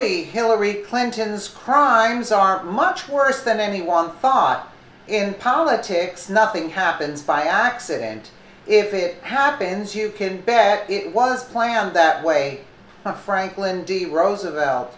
Hillary Clinton's crimes are much worse than anyone thought. In politics, nothing happens by accident. If it happens, you can bet it was planned that way. Franklin D. Roosevelt.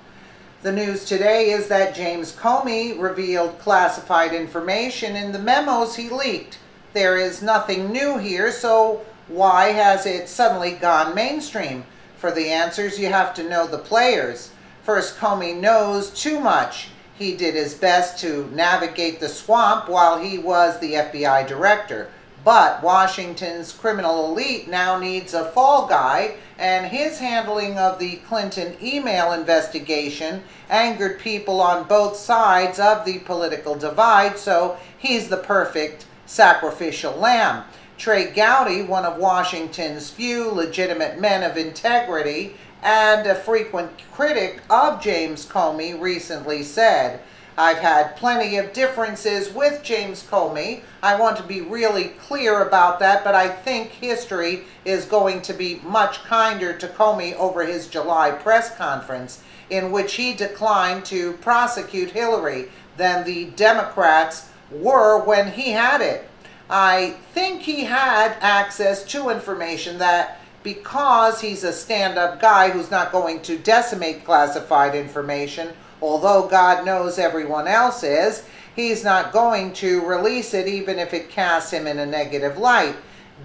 The news today is that James Comey revealed classified information in the memos he leaked. There is nothing new here, so why has it suddenly gone mainstream? For the answers, you have to know the players. First, Comey knows too much. He did his best to navigate the swamp while he was the FBI director. But Washington's criminal elite now needs a fall guy, and his handling of the Clinton email investigation angered people on both sides of the political divide, so he's the perfect sacrificial lamb. Trey, Gowdy, one of Washington's few legitimate men of integrity and a frequent critic of James Comey, recently said, "I've had plenty of differences with James Comey. I want to be really clear about that, but I think history is going to be much kinder to Comey over his July press conference, in which he declined to prosecute Hillary than the Democrats were when he had it. I think he had access to information that, because he's a stand-up guy who's not going to decimate classified information, although God knows everyone else is, he's not going to release it even if it casts him in a negative light."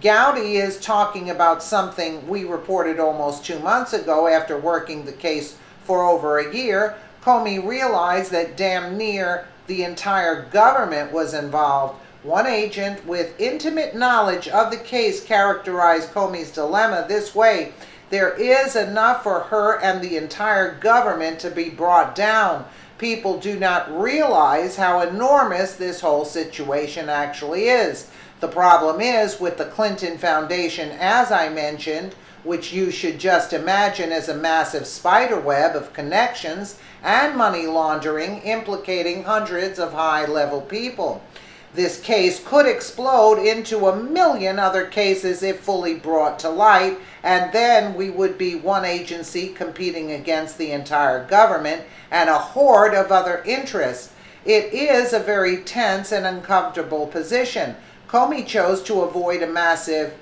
Gowdy is talking about something we reported almost 2 months ago after working the case for over a year. Comey realized that damn near the entire government was involved. One agent with intimate knowledge of the case characterized Comey's dilemma this way: "There is enough for her and the entire government to be brought down. People do not realize how enormous this whole situation actually is. The problem is with the Clinton Foundation, as I mentioned, which you should just imagine as a massive spider web of connections and money laundering implicating hundreds of high-level people. This case could explode into a million other cases if fully brought to light, and then we would be one agency competing against the entire government and a horde of other interests. It is a very tense and uncomfortable position." Comey chose to avoid a massive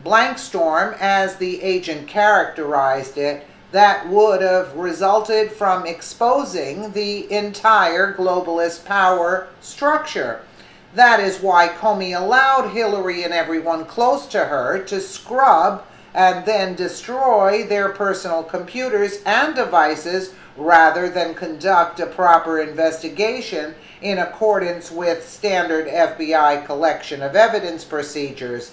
blank storm, as the agent characterized it, that would have resulted from exposing the entire globalist power structure. That is why Comey allowed Hillary and everyone close to her to scrub and then destroy their personal computers and devices rather than conduct a proper investigation in accordance with standard FBI collection of evidence procedures.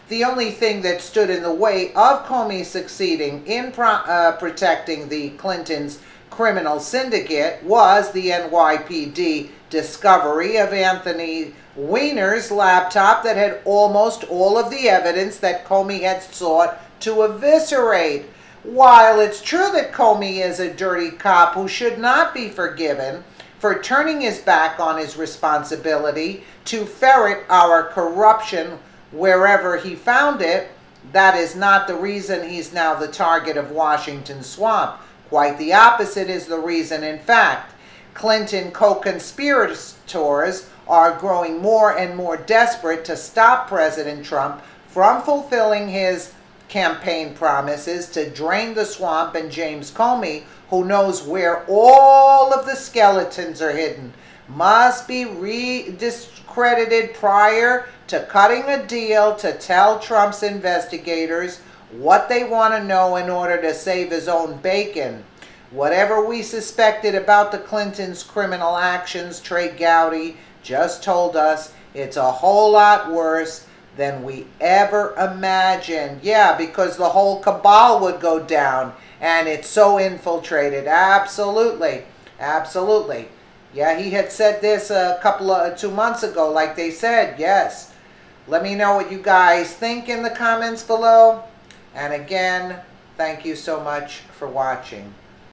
The only thing that stood in the way of Comey succeeding in protecting the Clintons' criminal syndicate was the NYPD discovery of Anthony Weiner's laptop that had almost all of the evidence that Comey had sought to eviscerate. While it's true that Comey is a dirty cop who should not be forgiven for turning his back on his responsibility to ferret our corruption wherever he found it, that is not the reason he's now the target of Washington's swamp. Quite the opposite is the reason. In fact, Clinton co-conspirators are growing more and more desperate to stop President Trump from fulfilling his campaign promises to drain the swamp, and James Comey, who knows where all of the skeletons are hidden, must be discredited prior to cutting a deal to tell Trump's investigators what they want to know in order to save his own bacon. Whatever we suspected about the Clintons' criminal actions, Trey Gowdy just told us it's a whole lot worse than we ever imagined. Yeah, because the whole cabal would go down, and it's so infiltrated. Absolutely. Absolutely. Yeah, he had said this 2 months ago, like they said. Yes. Let me know what you guys think in the comments below. And again, thank you so much for watching.